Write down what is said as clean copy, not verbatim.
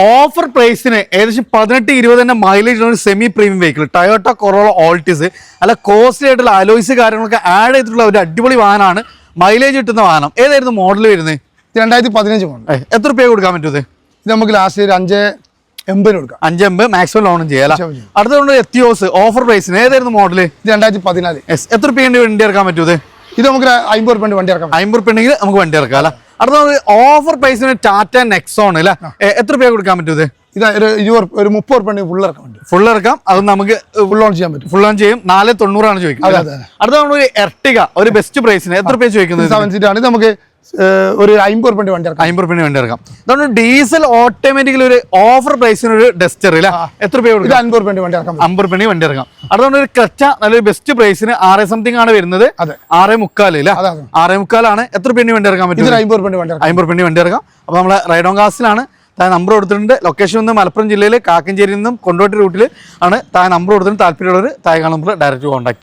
Offer പ്രൈസിന് ഏകദേശം 18-20 തന്നെ മൈലേജ് ഒരു semi premium vehicle Toyota corolla Altis അല്ല കോസ്റ്റ്ലി ആയിട്ടുള്ള അലോയ്സ് കാര്യങ്ങളൊക്കെ ആഡ് ചെയ്തിട്ടുള്ള ഒരു അടിപൊളി വാഹനമാണ്. മൈലേജ് കിട്ടുന്ന വാഹനം. ഏതായിരുന്നു മോഡൽ വരുന്നത്? 2015 മോഡൽ. എത്ര രൂപ കൊടുക്കാൻ പറ്റും ഇത്? നമുക്ക് ലാസ്റ്റ് ഒരു 580 കൊടുക്കാം. 580 മാക്സിമം ലോണും ചെയ്യാം. അടുത്തുകൊണ്ട് എത്തിയോസ് ഓഫർ പ്രൈസിന് ഏതായിരുന്നു മോഡൽ? 2014. എത്ര രൂപ വണ്ടി ഇറക്കാൻ പറ്റും ഇത്? ഇത് നമുക്ക് 50 രൂപ വണ്ടി ഇറക്കാം. 50 രൂപ ഉണ്ടെങ്കിൽ നമുക്ക് വണ്ടി ഇറക്കാം അല്ല. അടുത്ത ഓഫർ പ്രൈസിന് ടാറ്റ നെക്സോൺ അല്ലേ, എത്ര രൂപ കൊടുക്കാൻ പറ്റും ഇത്? ഇത് ഒരു 30 രൂപ ഫുൾ ഇറക്കാം. ഫുൾ ഇറക്കാം. അത് നമുക്ക് ഫുൾ ഓൺ ചെയ്യാൻ പറ്റും. ഫുൾ ഓൺ ചെയ്യും. 490 ചോദിക്കുന്നത്. അടുത്ത നമ്മൾ എർട്ടിക ഒരു ബെസ്റ്റ് പ്രൈസിന് എത്ര രൂപ ചോദിക്കുന്നത്? 7 സീറ്റ് ആണ്. നമുക്ക് ഒരു 50 രൂപ വണ്ടി ഇറക്കാം. 50 രൂപ വണ്ടി ഇറക്കാം. അതുകൊണ്ട് ഡീസൽ ഓട്ടോമാറ്റിക്കലി ഒരു ഓഫർ പ്രൈസിന് ഒരു ഡസ്റ്റർ ഇല്ല, എത്ര രൂപ കൊടുക്കും? 50 രൂപ വണ്ടി ഇറക്കാം. 50 രൂപ വണ്ടി ഇറക്കാം. അതുകൊണ്ട് ഒരു ക്രെറ്റ നല്ലൊരു ബെസ്റ്റ് പ്രൈസിന് 6 സംതിങ് ആണ് വരുന്നത്. 6.45 അല്ലേ? 6.45 ആണ്. എത്ര രൂപ വണ്ടി ഇറക്കാൻ പറ്റും? 50 രൂപ വണ്ടി 50 രൂപ വണ്ടി ഇറക്കാം. അപ്പൊ നമ്മളെ റൈഡോൺ കാസിലാണ്. താഴെ നമ്പർ കൊടുത്തിട്ടുണ്ട്. ലൊക്കേഷൻ ഒന്ന് മലപ്പുറം ജില്ലയിൽ കാക്കഞ്ചേരിയിൽ നിന്നും കൊണ്ടോട്ടി റൂട്ടിൽ ആണ്. താഴെ നമ്പർ കൊടുത്തിട്ടുണ്ട്. താല്പര്യമുള്ളവർ താഴെ നമ്പർ ഡയറക്റ്റ് കോൺടാക്ട്.